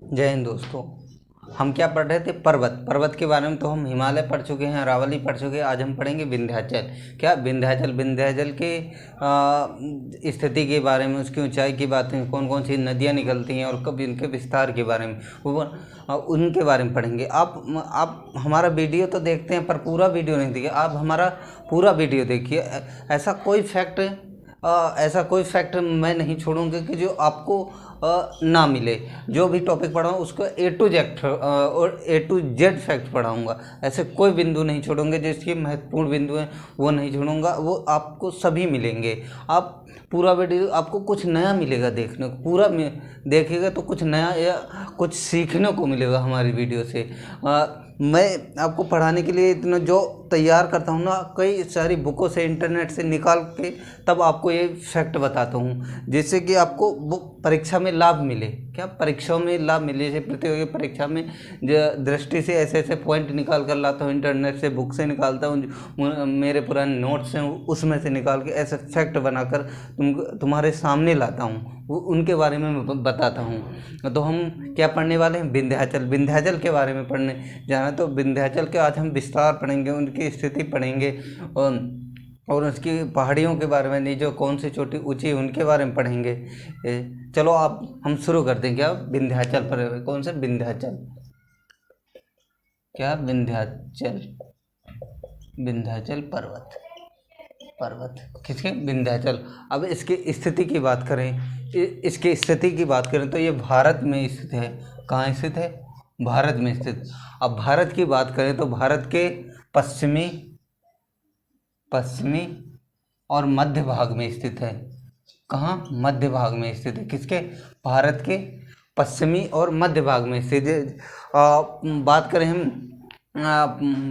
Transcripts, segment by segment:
जय हिंद दोस्तों। हम क्या पढ़ रहे थे? पर्वत के बारे में। तो हम हिमालय पढ़ चुके हैं, अरावली पढ़ चुके हैं। आज हम पढ़ेंगे विंध्याचल। क्या विंध्याचल के स्थिति के बारे में, उसकी ऊंचाई की बातें, कौन कौन सी नदियाँ निकलती हैं और कब इनके विस्तार के बारे में, वो उनके बारे में पढ़ेंगे। आप हमारा वीडियो तो देखते हैं पर पूरा वीडियो नहीं देखिए। आप हमारा पूरा वीडियो देखिए। ऐसा कोई फैक्ट मैं नहीं छोड़ूंगा कि जो आपको ना मिले। जो भी टॉपिक पढ़ाऊँ उसको ए टू जेड फैक्ट पढ़ाऊँगा। ऐसे कोई बिंदु नहीं छोड़ूंगे, जिसके महत्वपूर्ण बिंदु हैं वो नहीं छोड़ूंगा। वो आपको सभी मिलेंगे। आप पूरा वीडियो, आपको कुछ नया मिलेगा देखने को। पूरा देखिएगा तो कुछ नया या कुछ सीखने को मिलेगा हमारी वीडियो से। मैं आपको पढ़ाने के लिए इतना जो तैयार करता हूँ ना, कई सारी बुकों से, इंटरनेट से निकाल के तब आपको ये फैक्ट बताता हूँ, जिससे कि आपको परीक्षा में लाभ मिले। क्या परीक्षाओं में लाभ मिले? जैसे प्रतियोगी परीक्षा में दृष्टि से ऐसे ऐसे पॉइंट निकाल कर लाता हूँ, इंटरनेट से, बुक से निकालता हूँ, मेरे पुराने नोट्स हैं उसमें से निकाल के ऐसे फैक्ट बनाकर तुम्हारे सामने लाता हूँ। वो उनके बारे में मैं बताता हूँ। तो हम क्या पढ़ने वाले हैं? विंध्याचल के बारे में पढ़ने जाना। तो विंध्याचल के आज हम विस्तार पढ़ेंगे, उनकी स्थिति पढ़ेंगे और उसकी पहाड़ियों के बारे में, नहीं जो कौन सी छोटी ऊंची, उनके बारे में पढ़ेंगे। चलो हम शुरू कर दें। क्या विंध्याचल पर? कौन से? विंध्याचल। क्या विंध्याचल पर्वत किसके? विंध्याचल। अब इसकी स्थिति की बात करें तो ये भारत में स्थित है। कहाँ स्थित है? भारत में स्थित। अब भारत की बात करें तो भारत के पश्चिमी और मध्य भाग में स्थित है। कहाँ? मध्य भाग में स्थित है। किसके? भारत के पश्चिमी और मध्य भाग में स्थित है। बात करें हम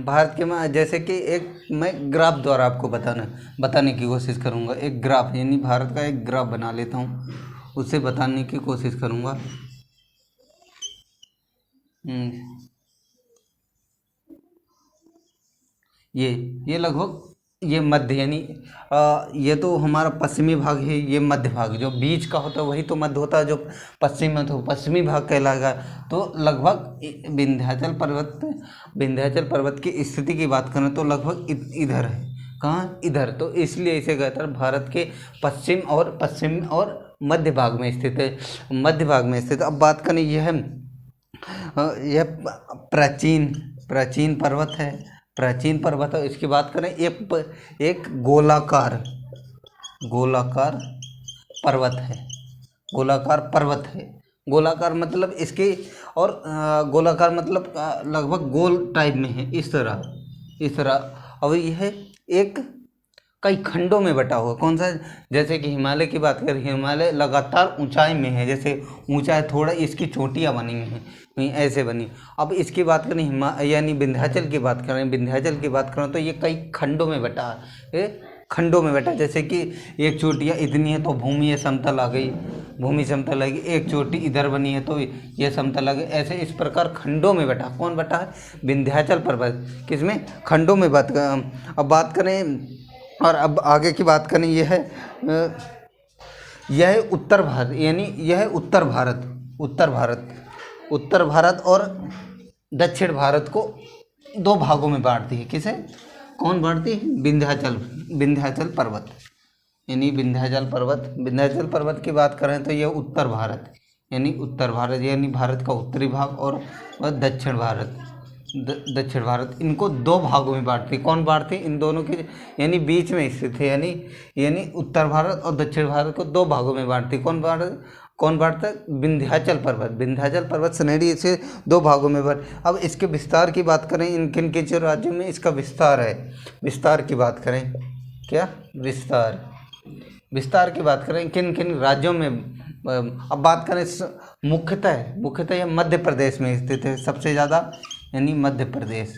भारत के में, जैसे कि एक मैं ग्राफ द्वारा आपको बताने की कोशिश करूंगा। एक ग्राफ, यानी भारत का एक ग्राफ बना लेता हूं, उसे बताने की कोशिश करूंगा। ये लगभग ये मध्य, यानी ये तो हमारा पश्चिमी भाग है। ये मध्य भाग जो बीच का होता है वही तो मध्य होता है, जो पश्चिम में तो पश्चिमी भाग कहलाएगा। तो लगभग विंध्याचल पर्वत की स्थिति की बात करें तो लगभग इधर है। कहाँ? इधर। तो इसलिए इसे कहते हैं भारत के पश्चिम और मध्य भाग में स्थित है। मध्य भाग में स्थित। अब बात करें, यह प्राचीन पर्वत है। प्राचीन पर्वत है। इसकी बात करें, एक गोलाकार पर्वत है। गोलाकार मतलब इसके, और गोलाकार मतलब लगभग गोल टाइप में है, इस तरह। अब यह एक कई खंडों में बटा हुआ। कौन सा? जैसे कि हिमालय की बात करें, हिमालय लगातार ऊंचाई में है। जैसे ऊंचाई थोड़ा, इसकी चोटियाँ बनी हैं ऐसे बनी। अब इसकी बात करें यानी विंध्याचल की बात करें तो ये कई खंडों में बटा है। जैसे कि एक चोटियाँ इतनी है तो भूमि समतल आ गई, एक चोटी इधर बनी है तो ये समतल आ गई। ऐसे इस प्रकार खंडों में बटा। कौन बटा है? विंध्याचल पर्वत। किसमें? खंडों में अब बात करें, और अब आगे की बात करें, यह उत्तर भारत, यानी यह उत्तर भारत और दक्षिण भारत को दो भागों में बांटती है। किसे? कौन बांटती है? विंध्याचल पर्वत, यानी विंध्याचल पर्वत की बात करें तो यह उत्तर भारत, यानी भारत का उत्तरी भाग और दक्षिण भारत, इनको दो भागों में बांटती है। कौन बांटती है? इन दोनों के, यानी बीच में स्थित है। यानी उत्तर भारत और दक्षिण भारत को दो भागों में बांटती है। कौन बांटता है? विंध्याचल पर्वत श्रेणी इसे दो भागों में बांट। अब इसके विस्तार की बात करें, इन किन जो राज्यों में इसका विस्तार है, विस्तार की बात करें। क्या? विस्तार की बात करें किन राज्यों में। अब बात करें मुख्यतः यह मध्य प्रदेश में स्थित है सबसे ज़्यादा, यानी मध्य प्रदेश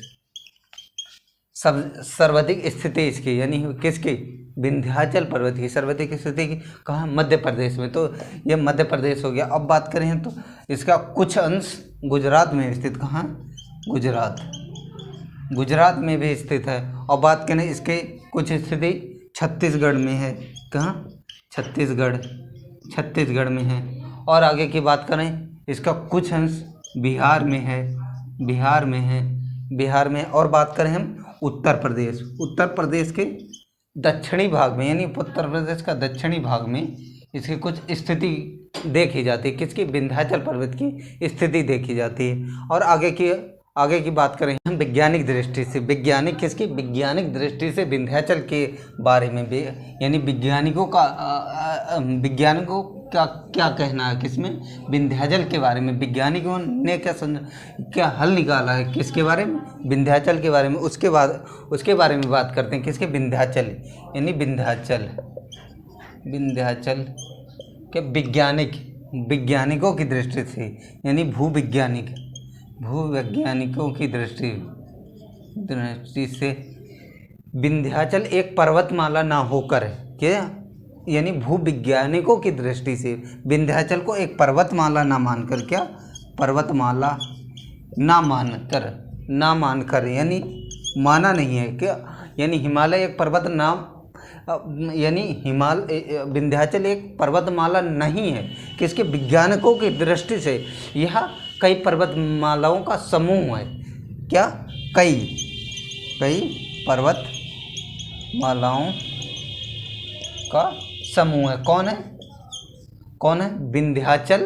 सर्वाधिक स्थिति इसकी, यानी किसकी? विंध्याचल पर्वत की सर्वाधिक स्थिति की कहाँ? मध्य प्रदेश में। तो यह मध्य प्रदेश हो गया। अब बात करें तो इसका कुछ अंश गुजरात में स्थित। कहाँ? गुजरात में भी स्थित है। और बात करें इसके कुछ स्थिति छत्तीसगढ़ में है। कहाँ? छत्तीसगढ़ में है। और आगे की बात करें इसका कुछ अंश बिहार में है, बिहार में। और बात करें हम उत्तर प्रदेश के दक्षिणी भाग में, यानी उत्तर प्रदेश का दक्षिणी भाग में इसकी कुछ स्थिति देखी जाती है। किसकी? विंध्याचल पर्वत की स्थिति देखी जाती है। और आगे की बात करें हम वैज्ञानिक दृष्टि से, वैज्ञानिक दृष्टि से विंध्याचल के बारे में भी, यानी वैज्ञानिकों का क्या कहना है किसमें? विंध्याचल के बारे में। वैज्ञानिकों ने क्या हल निकाला है किसके बारे में? विंध्याचल के बारे में। उसके बारे में बात करते हैं। किसके? विंध्याचल, यानी विंध्याचल के वैज्ञानिकों की दृष्टि से, यानी भूवैज्ञानिकों की दृष्टि से विंध्याचल एक पर्वतमाला ना होकर, क्या? यानी भूवैज्ञानिकों की दृष्टि से विंध्याचल को एक पर्वतमाला ना मानकर, क्या? पर्वतमाला ना मानकर, यानी माना नहीं है, क्या? यानी हिमालय एक पर्वत नाम, यानी विंध्याचल एक पर्वतमाला नहीं है। किसके? वैज्ञानिकों की दृष्टि से यह कई पर्वतमालाओं का समूह है। क्या? कई पर्वतमालाओं का समूह है। कौन है? विंध्याचल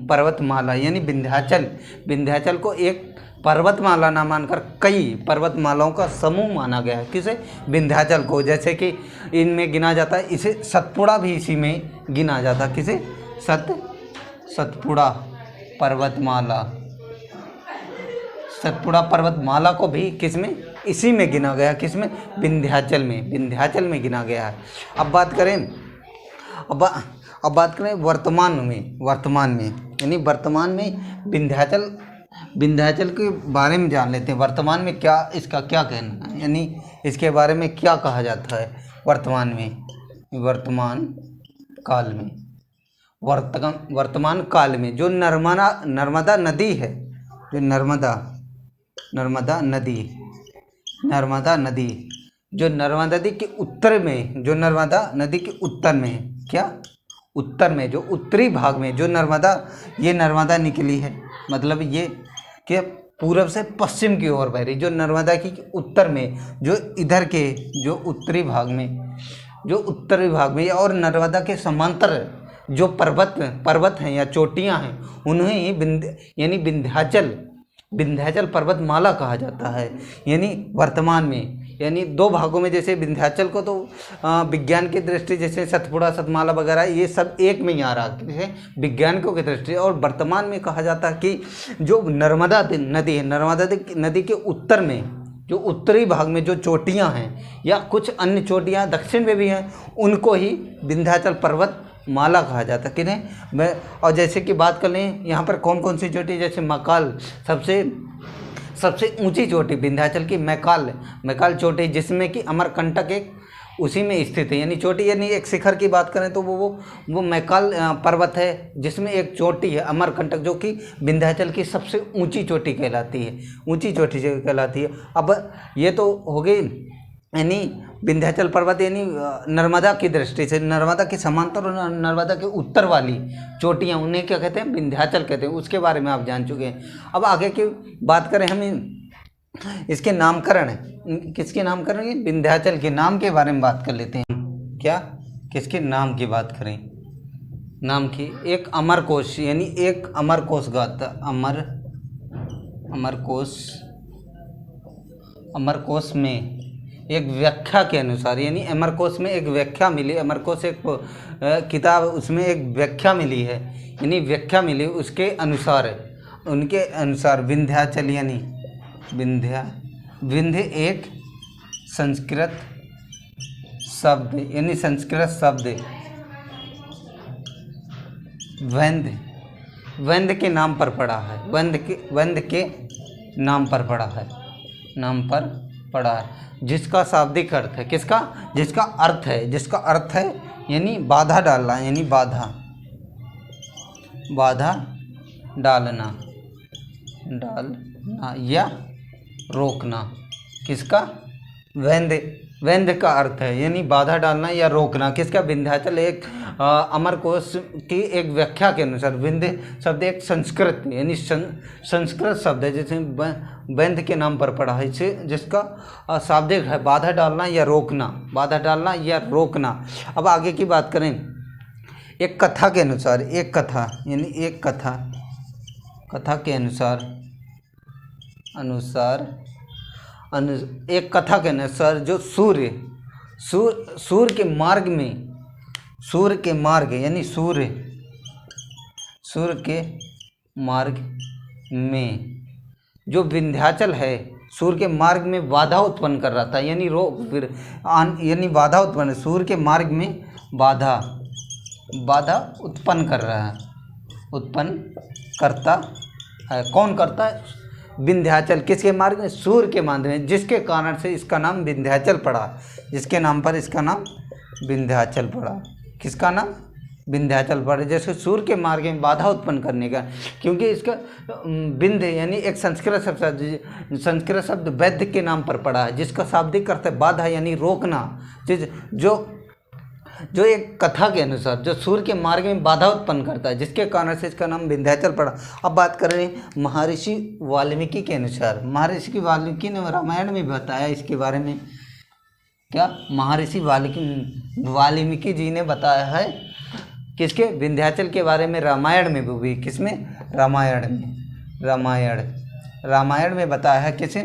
पर्वतमाला, यानी विंध्याचल को एक पर्वतमाला ना मानकर कई पर्वतमालाओं का समूह माना गया है। किसे? विंध्याचल को। जैसे कि इनमें गिना जाता है, इसे सतपुड़ा भी इसी में गिना जाता है। किसे? सतपुड़ा पर्वतमाला को भी किसमें? इसी में गिना गया। किसमें? विंध्याचल में गिना गया है। अब बात करें वर्तमान में, यानी वर्तमान में विंध्याचल के बारे में जान लेते हैं। वर्तमान में इसका क्या कहना है, यानी इसके बारे में क्या कहा जाता है वर्तमान काल में जो नर्मदा नदी है, जो नर्मदा नदी जो नर्मदा नदी के उत्तर में, जो नर्मदा नदी के उत्तर में, क्या? उत्तर में, जो उत्तरी भाग में जो ये नर्मदा निकली है, मतलब ये कि पूरब से पश्चिम की ओर बह रही, जो नर्मदा की उत्तर में, जो इधर के जो उत्तरी भाग में और नर्मदा के समांतर जो पर्वत हैं या चोटियां हैं, उन्हें ही यानी विंध्याचल पर्वतमाला कहा जाता है। यानी वर्तमान में, यानी दो भागों में, जैसे विंध्याचल को तो विज्ञान की दृष्टि, जैसे सतपुड़ा, सतमाला वगैरह, ये सब एक में ही आ रहा है विज्ञानिकों की दृष्टि। और वर्तमान में कहा जाता है कि जो नर्मदा नदी है, नर्मदा नदी के उत्तर में, जो उत्तरी भाग में जो चोटियां हैं या कुछ अन्य चोटियां दक्षिण में भी हैं, उनको ही विंध्याचल पर्वतमाला कहा जाता है। किन्हें? और जैसे कि बात कर लें यहाँ पर कौन कौन सी चोटी, जैसे मैकाल, सबसे ऊंची चोटी विंध्याचल की मैकाल चोटी, जिसमें कि अमरकंटक एक उसी में स्थित है। यानी चोटी, यानी एक शिखर की बात करें तो वो मैकाल पर्वत है, जिसमें एक चोटी है अमरकंटक, जो कि विंध्याचल की सबसे ऊंची चोटी कहलाती है। अब ये तो हो गई, यानी विंध्याचल पर्वत, यानी नर्मदा की दृष्टि से, नर्मदा के समांतर और नर्मदा के उत्तर वाली चोटियाँ, उन्हें क्या कहते हैं? विंध्याचल कहते हैं। उसके बारे में आप जान चुके हैं। अब आगे की बात करें हम इसके नामकरण, किसके नामकरण? विंध्याचल के नाम के बारे में बात कर लेते हैं। क्या? किसके नाम की बात करें? नाम की एक अमरकोश, यानी एक अमरकोश गाता, अमरकोश में एक व्याख्या के अनुसार, यानी अमरकोश में एक व्याख्या मिली, अमरकोश एक किताब, उसमें एक व्याख्या मिली है, यानी व्याख्या मिली, उसके अनुसार, उनके अनुसार विंध्याचल, यानी विंध्य एक संस्कृत शब्द, यानी संस्कृत शब्द वैंध्य के नाम पर पड़ा है, वैंध्य के नाम पर पड़ा है, जिसका शाब्दिक अर्थ है, किसका? जिसका अर्थ है यानी बाधा डालना, यानी बाधा डालना या रोकना। किसका? वैंध्य का अर्थ है यानी बाधा डालना या रोकना। किसका? विंध्याचल। एक अमरकोश की एक व्याख्या के अनुसार विंध्य शब्द एक संस्कृत यानी संस्कृत शब्द है जिसे वैंध्य के नाम पर पड़ा है, जिसका शाब्दिक है बाधा डालना या रोकना, बाधा डालना या रोकना। अब आगे की बात करें, एक कथा के अनुसार, एक कथा यानी एक कथा के एक कथा के अनुसार जो सूर्य के मार्ग में, सूर्य के मार्ग यानी सूर्य के मार्ग में जो विंध्याचल है, सूर्य के मार्ग में बाधा उत्पन्न कर रहा था यानी यानी बाधा उत्पन्न, सूर्य के मार्ग में बाधा उत्पन्न कर रहा है, उत्पन्न करता है। कौन करता है? विंध्याचल। किसके मार्ग में? सूर्य के मार्ग में, जिसके कारण से इसका नाम विंध्याचल पड़ा, जिसके नाम पर इसका नाम विंध्याचल पड़ा। किसका नाम? विंध्याचल पड़ा। जैसे सूर्य के मार्ग में बाधा उत्पन्न करने का, क्योंकि इसका विंध्य यानी एक संस्कृत शब्द वैद्य के नाम पर पड़ा है, जिसका शाब्दिक अर्थ है बाधा यानी रोकना। जो एक कथा के अनुसार जो सूर्य के मार्ग में बाधा उत्पन्न करता है, जिसके कारण से इसका नाम विंध्याचल पड़ा। अब बात करें महर्षि वाल्मीकि के अनुसार। महर्षि वाल्मीकि ने रामायण में बताया इसके बारे में। क्या? महर्षि वाल्मीकि जी ने बताया है किसके? विंध्याचल के बारे में रामायण में भी। किसमें? रामायण में बताया है। किसे?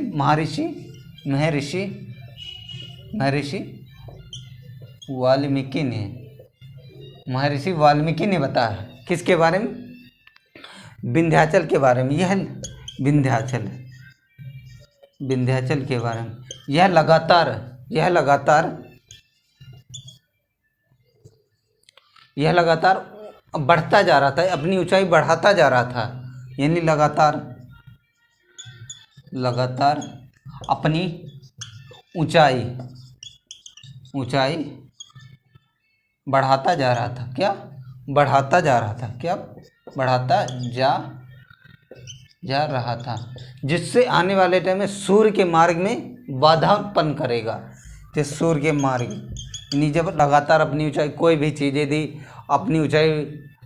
महर्षि वाल्मीकि ने बताया। किसके बारे में? विंध्याचल के बारे में। यह विंध्याचल के बारे में यह लगातार बढ़ता जा रहा था, अपनी ऊंचाई बढ़ाता जा रहा था, यानी लगातार अपनी ऊंचाई बढ़ाता जा रहा था। क्या? बढ़ाता जा रहा था, जिससे आने वाले टाइम में सूर्य के मार्ग में बाधा उत्पन्न करेगा। जिस सूर्य के मार्ग यानी जब लगातार अपनी ऊंचाई, कोई भी चीज़ यदि अपनी ऊंचाई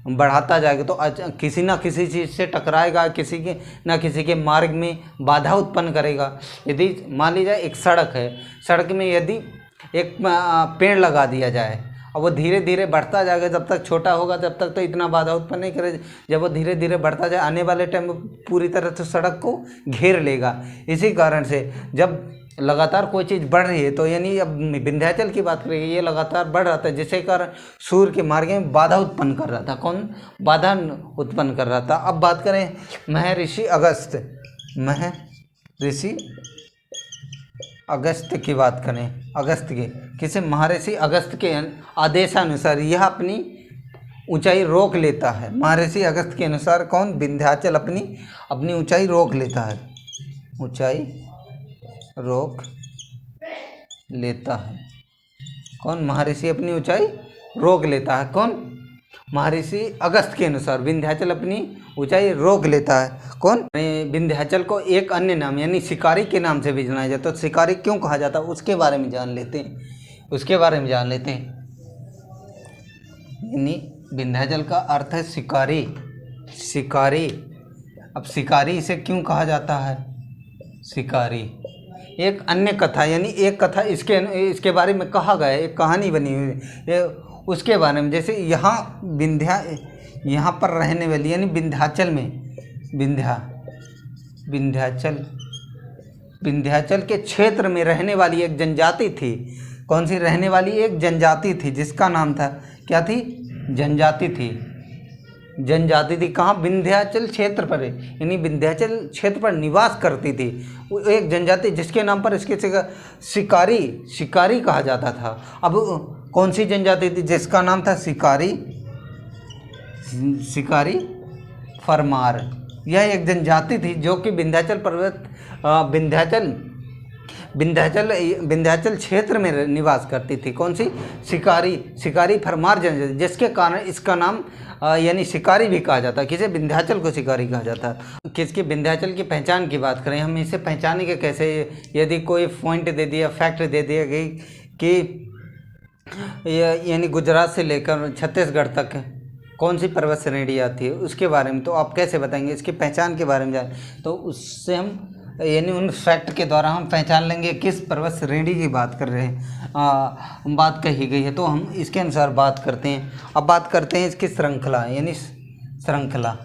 बढ़ाता जाएगा तो किसी ना किसी चीज़ से टकराएगा, किसी के मार्ग में बाधा उत्पन्न करेगा। यदि मान लीजिए एक सड़क है, सड़क में यदि एक पेड़ लगा दिया जाए और वो धीरे धीरे बढ़ता जाएगा, जब तक छोटा होगा तब तक तो इतना बाधा उत्पन्न नहीं करेगा। जब वो धीरे धीरे बढ़ता जाए, आने वाले टाइम में पूरी तरह से सड़क को घेर लेगा। इसी कारण से जब लगातार कोई चीज़ बढ़ रही है तो यानी अब विंध्याचल की बात करेंगे, ये लगातार बढ़ रहा था, जिसके कारण सूर्य के मार्ग में बाधा उत्पन्न कर रहा था। कौन? बाधा उत्पन्न कर रहा था। अब बात करें महर्षि अगस्त की बात करें। अगस्त के किसे? महर्षि अगस्त के आदेशानुसार यह अपनी ऊंचाई रोक लेता है। महर्षि अगस्त के अनुसार कौन? विंध्याचल अपनी ऊंचाई रोक लेता है, ऊंचाई रोक लेता है। कौन? महर्षि अपनी ऊंचाई रोक लेता है। कौन? महर्षि अगस्त के अनुसार विंध्याचल अपनी ऊंचाई रोक लेता है। कौन? विंध्याचल को एक अन्य नाम यानी शिकारी के नाम से भी जाना जाता है। तो शिकारी क्यों कहा जाता है उसके बारे में जान लेते हैं। यानी विंध्याचल का अर्थ है शिकारी। अब शिकारी इसे क्यों कहा जाता है? शिकारी एक अन्य कथा यानी एक कथा इसके बारे में कहा गया है, एक कहानी बनी हुई है उसके बारे में। जैसे यहाँ पर रहने वाली यानी विंध्याचल में विंध्याचल के क्षेत्र में रहने वाली एक जनजाति थी। कौन सी रहने वाली? एक जनजाति थी जिसका नाम था, क्या थी? जनजाति थी। कहाँ? विंध्याचल क्षेत्र पर, यानी विंध्याचल क्षेत्र पर निवास करती थी एक जनजाति, जिसके नाम पर इसके शिकारी कहा जाता था। अब कौन सी जनजाति थी जिसका नाम था शिकारी फरमार? यह एक जनजाति थी जो कि विंध्याचल क्षेत्र में निवास करती थी। कौन सी? शिकारी फरमार जनजाति, जिसके कारण इसका नाम यानी शिकारी भी कहा जाता है। किसे? विंध्याचल को शिकारी कहा जाता है। किसकी? विंध्याचल की पहचान की बात करें हम, इसे पहचानेंगे कैसे? यदि कोई पॉइंट दे दिया, फैक्ट दे दिया कि यानी गुजरात से लेकर छत्तीसगढ़ तक कौन सी पर्वत श्रेणी आती है उसके बारे में तो आप कैसे बताएंगे, इसकी पहचान के बारे में जाए तो उससे हम यानी उन फैक्ट के द्वारा हम पहचान लेंगे किस पर्वत श्रेणी की बात कर रहे हैं, बात कही गई है। तो हम इसके अनुसार बात करते हैं। अब बात करते हैं इसकी श्रृंखला, यानी श्रृंखला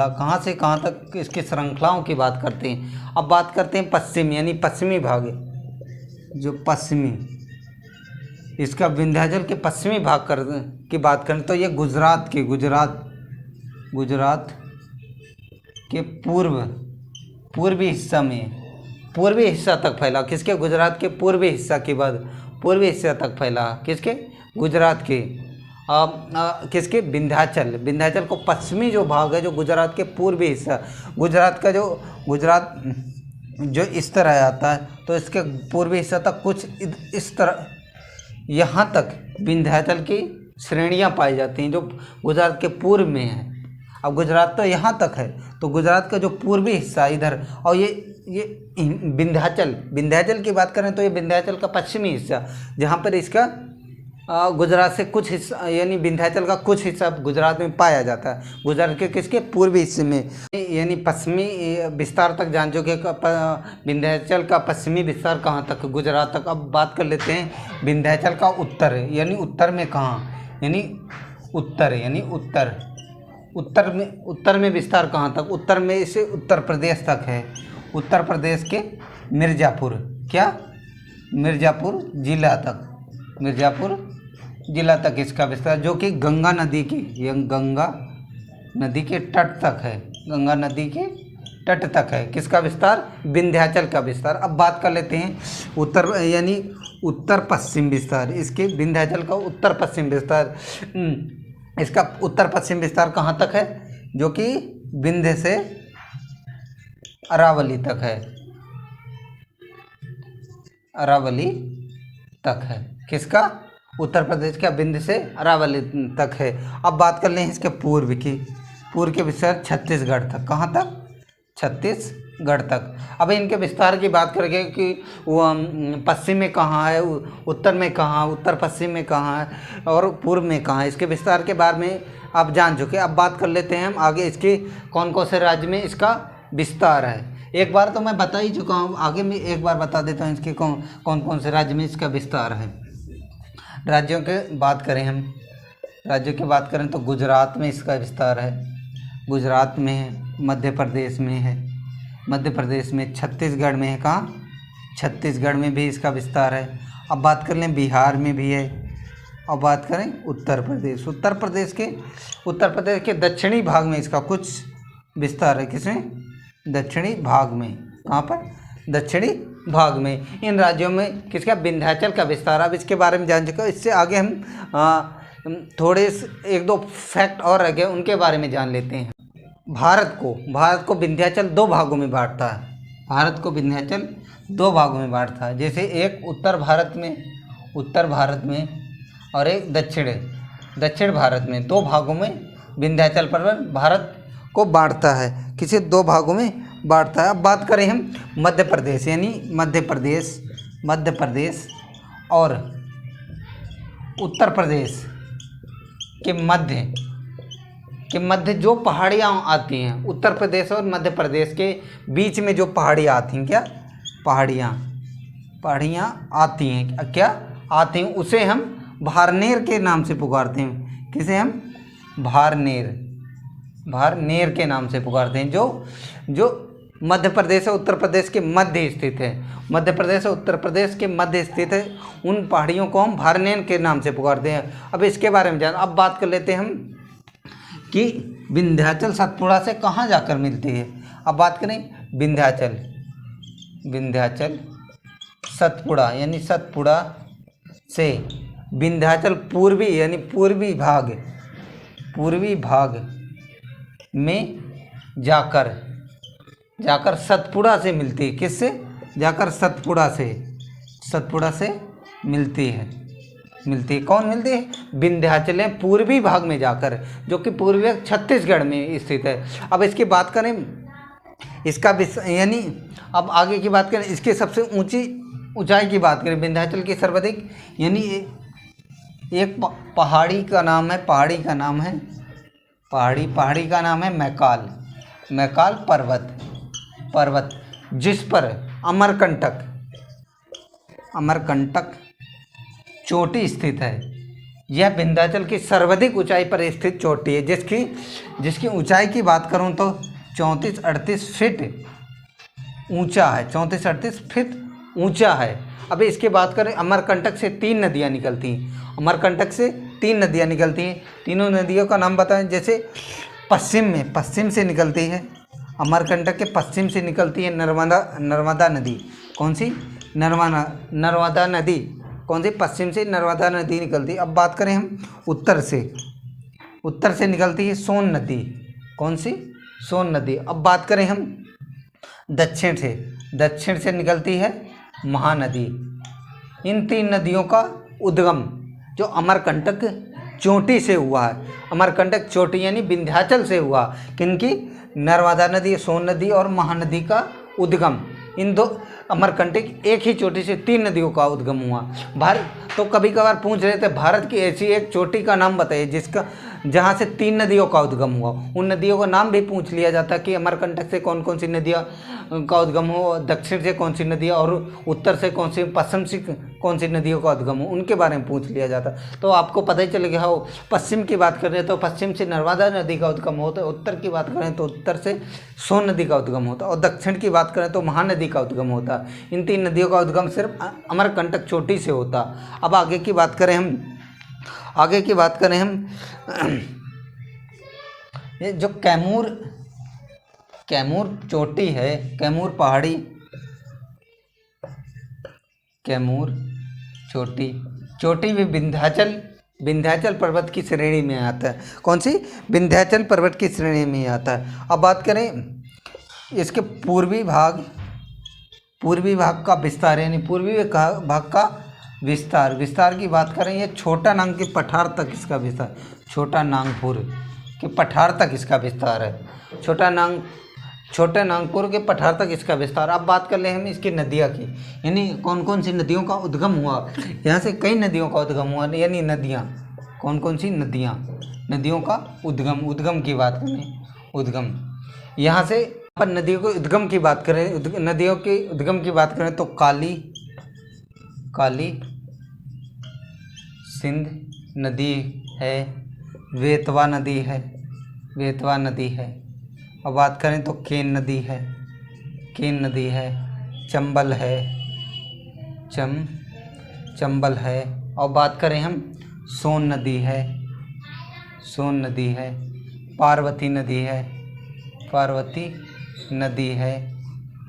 कहाँ से कहाँ तक इसकी श्रृंखलाओं की बात करते हैं। अब बात करते हैं पश्चिम यानी पश्चिमी भाग, जो पश्चिमी इसका विंध्याचल के पश्चिमी भाग की बात करें तो ये गुजरात के पूर्वी हिस्सा में, पूर्वी हिस्सा तक फैला। किसके? गुजरात के पूर्वी हिस्सा के बाद पूर्वी हिस्सा तक फैला। किसके? गुजरात के किसके? विंध्याचल को पश्चिमी जो भाग है, जो गुजरात के पूर्वी हिस्सा, गुजरात जो इस तरह आता है तो इसके पूर्वी हिस्सा तक कुछ इस तरह यहाँ तक विंध्याचल की श्रेणियाँ पाई जाती हैं जो गुजरात के पूर्व में है। अब गुजरात तो यहाँ तक है, तो गुजरात का जो पूर्वी हिस्सा इधर, और ये विंध्याचल की बात करें तो ये विंध्याचल का पश्चिमी हिस्सा, जहाँ पर इसका गुजरात से कुछ हिस्सा यानी विंध्याचल का कुछ हिस्सा गुजरात में पाया जाता है। गुजरात के किसके? पूर्वी हिस्से में, यानी पश्चिमी विस्तार तक जान चुके। विंध्याचल का पश्चिमी विस्तार कहाँ तक? गुजरात तक। अब बात कर लेते हैं विंध्याचल का उत्तर, यानी उत्तर में कहाँ, यानी उत्तर में विस्तार कहाँ तक? उत्तर में इसे उत्तर प्रदेश तक है। उत्तर प्रदेश के मिर्ज़ापुर जिला तक इसका विस्तार, जो कि गंगा नदी के तट तक है। गंगा नदी के तट तक है किसका विस्तार? विंध्याचल का विस्तार। अब बात कर लेते हैं उत्तर पश्चिम विस्तार, इसके विंध्याचल का उत्तर पश्चिम विस्तार। इसका उत्तर पश्चिम विस्तार कहाँ तक है? जो कि विंध्य से अरावली तक है। अरावली तक है किसका? उत्तर प्रदेश का विंध्य से अरावली तक है। अब बात कर लें इसके पूर्व के विस्तार छत्तीसगढ़ तक। कहाँ तक? छत्तीसगढ़ तक। अब इनके विस्तार की बात करेंगे कि वो पश्चिम में कहाँ है, उत्तर में कहाँ, उत्तर पश्चिम में कहाँ है और पूर्व में कहाँ है। इसके विस्तार के बारे में आप जान चुके। अब बात कर लेते हैं हम आगे इसके कौन कौन से राज्य में इसका विस्तार है। एक बार तो मैं बता ही चुका हूँ, आगे मैं एक बार बता देता हूँ इसके कौन कौन से राज्य में इसका विस्तार है। राज्यों के बात करें तो गुजरात में इसका विस्तार है, गुजरात में है, मध्य प्रदेश में, छत्तीसगढ़ में है। कहाँ? छत्तीसगढ़ में भी इसका विस्तार है। अब बात कर लें बिहार में भी है। अब बात करें उत्तर प्रदेश के दक्षिणी भाग में इसका कुछ विस्तार है। किसमें? दक्षिणी भाग में। कहाँ पर? दक्षिणी भाग में। इन राज्यों में किसका? विंध्याचल का विस्तार। अब इसके बारे में जान चुके। इससे आगे हम थोड़े एक दो फैक्ट और रह गए, उनके बारे में जान लेते हैं। भारत को विंध्याचल दो भागों में बांटता है। जैसे एक उत्तर भारत में और एक दक्षिण भारत में, दो भागों में विंध्याचल पर्वत भारत को बांटता है। किसी दो भागों में बांटता है। अब बात करें हम मध्य प्रदेश, यानी मध्य प्रदेश और उत्तर प्रदेश के मध्य जो पहाड़ियाँ आती हैं, उत्तर प्रदेश और मध्य प्रदेश के बीच में जो पहाड़ियाँ आती हैं, क्या पहाड़ियाँ आती हैं, उसे हम भारनेर के नाम से पुकारते हैं। किसे हम? भारनेर के नाम से पुकारते हैं, जो मध्य प्रदेश और उत्तर प्रदेश के मध्य स्थित है। मध्य प्रदेश और उत्तर प्रदेश के मध्य स्थित है, उन पहाड़ियों को हम भारनेर के नाम से पुकारते हैं। अब इसके बारे में अब बात कर लेते हैं हम कि विंध्याचल सतपुड़ा से कहाँ जाकर मिलती है। अब बात करें विंध्याचल सतपुड़ा, यानी सतपुड़ा से विंध्याचल पूर्वी भाग में जाकर सतपुड़ा से मिलती है। किससे? जाकर सतपुड़ा से मिलती है। कौन मिलती है? विंध्याचल पूर्वी भाग में जाकर, जो कि पूर्वी छत्तीसगढ़ में स्थित है। अब इसकी बात करें, इसका यानी अब आगे की बात करें, इसकी सबसे ऊंची ऊंचाई की बात करें, विंध्याचल की सर्वाधिक यानी एक पहाड़ी का नाम है, पहाड़ी का नाम है मैकाल पर्वत जिस पर अमरकंटक चोटी स्थित है। यह विंध्याचल की सर्वाधिक ऊंचाई पर स्थित चोटी है, जिसकी ऊंचाई की बात करूं तो 34-38 फीट ऊंचा है, 34-38 फीट ऊंचा है। अब इसके बात करें, अमरकंटक से 3 नदियां निकलती हैं, तीनों नदियों का नाम बताएं। जैसे पश्चिम से निकलती है, अमरकंटक के पश्चिम से निकलती है नर्मदा नदी। कौन सी? नर्मदा नदी। कौन सी? पश्चिम से नर्मदा नदी निकलती है। अब बात करें हम उत्तर से निकलती है सोन नदी। कौन सी? सोन नदी। अब बात करें हम दक्षिण से निकलती है महानदी। इन 3 नदियों का उद्गम जो अमरकंटक चोटी से हुआ है, अमरकंटक चोटी यानी विंध्याचल से हुआ। किनकी? नर्मदा नदी, सोन नदी और महानदी का उद्गम। इन दो अमरकंटक एक ही चोटी से 3 नदियों का उद्गम हुआ। भारत तो कभी कभार पूछ रहे थे भारत की ऐसी एक चोटी का नाम बताइए जहाँ से 3 नदियों का उद्गम हुआ। उन नदियों का नाम भी पूछ लिया जाता कि अमरकंटक से कौन कौन सी नदियाँ का उद्गम हो, दक्षिण से कौन सी नदियाँ और उत्तर से कौन सी, पश्चिम से कौन सी नदियों का उद्गम हो, उनके बारे में पूछ लिया जाता। तो आपको पता ही चलेगा। हो पश्चिम की बात करें तो पश्चिम से नर्मदा नदी का उद्गम होता है, उत्तर की बात करें तो उत्तर से सोन नदी का उद्गम होता है और दक्षिण की बात करें तो महानदी का उद्गम होता है। इन 3 नदियों का उद्गम सिर्फ अमरकंटक चोटी से होता। अब आगे की बात करें हम ये जो कैमूर चोटी है, कैमूर पहाड़ी, कैमूर चोटी भी विंध्याचल पर्वत की श्रेणी में आता है। कौन सी? विंध्याचल पर्वत की श्रेणी में आता है। अब बात करें इसके पूर्वी भाग का विस्तार, यानी पूर्वी भाग का विस्तार की बात करें, ये छोटा नांग के पठार तक इसका विस्तार, छोटा नागपुर के पठार तक इसका विस्तार है। छोटे नागपुर के पठार तक इसका विस्तार। अब बात कर ले हम इसकी नदियाँ की, यानी कौन कौन सी नदियों का उद्गम हुआ। यहाँ से कई नदियों का उद्गम हुआ, यानी नदियाँ, कौन कौन सी नदियों का उद्गम की बात करें, उद्गम यहाँ से पर नदियों के उद्गम की बात करें, नदियों के उद्गम की बात करें तो काली सिंध नदी है, बेतवा नदी है। अब बात करें तो केन नदी है, चंबल है। और बात करें हम सोन नदी है, पार्वती नदी है।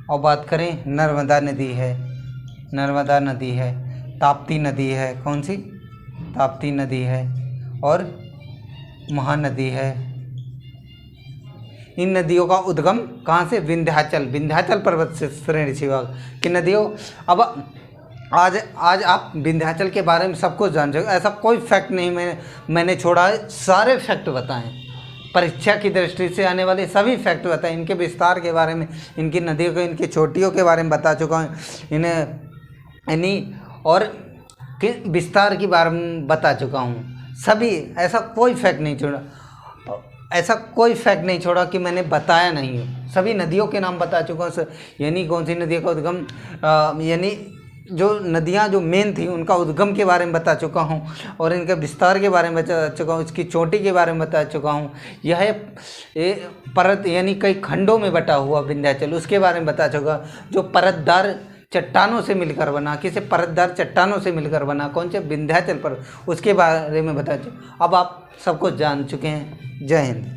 और बात करें नर्मदा नदी है, ताप्ती नदी है। कौन सी? ताप्ती नदी है और महानदी है। इन नदियों का उद्गम कहाँ से? विंध्याचल पर्वत से श्रेणी से की नदियों। अब आज आप विंध्याचल के बारे में सब कुछ जान चुके, ऐसा कोई फैक्ट नहीं मैंने छोड़ा है, सारे फैक्ट बताएं। परीक्षा की दृष्टि से आने वाले सभी फैक्ट बताएं, इनके विस्तार के बारे में, इनकी नदियों के, इनकी चोटियों के बारे में बता चुका हूँ, और विस्तार के बारे में बता चुका हूँ सभी। ऐसा कोई फैक्ट नहीं छोड़ा कि मैंने बताया नहीं हूँ। सभी नदियों के नाम बता चुका हूँ, यानी कौन सी नदियों का उद्गम, यानी जो नदियाँ जो मेन थी उनका उद्गम के बारे में बता चुका हूँ और इनके विस्तार के बारे में बता चुका हूँ, इसकी चोटी के बारे में बता चुका हूँ। यह परत यानी कई खंडों में बटा हुआ विंध्याचल, उसके बारे में बता चुका। जो परतदार चट्टानों से मिलकर बना, किसी परतदार चट्टानों से मिलकर बना, कौन से? विंध्याचल पर, उसके बारे में बता चुका। अब आप सब कुछ जान चुके हैं। जय हिंद।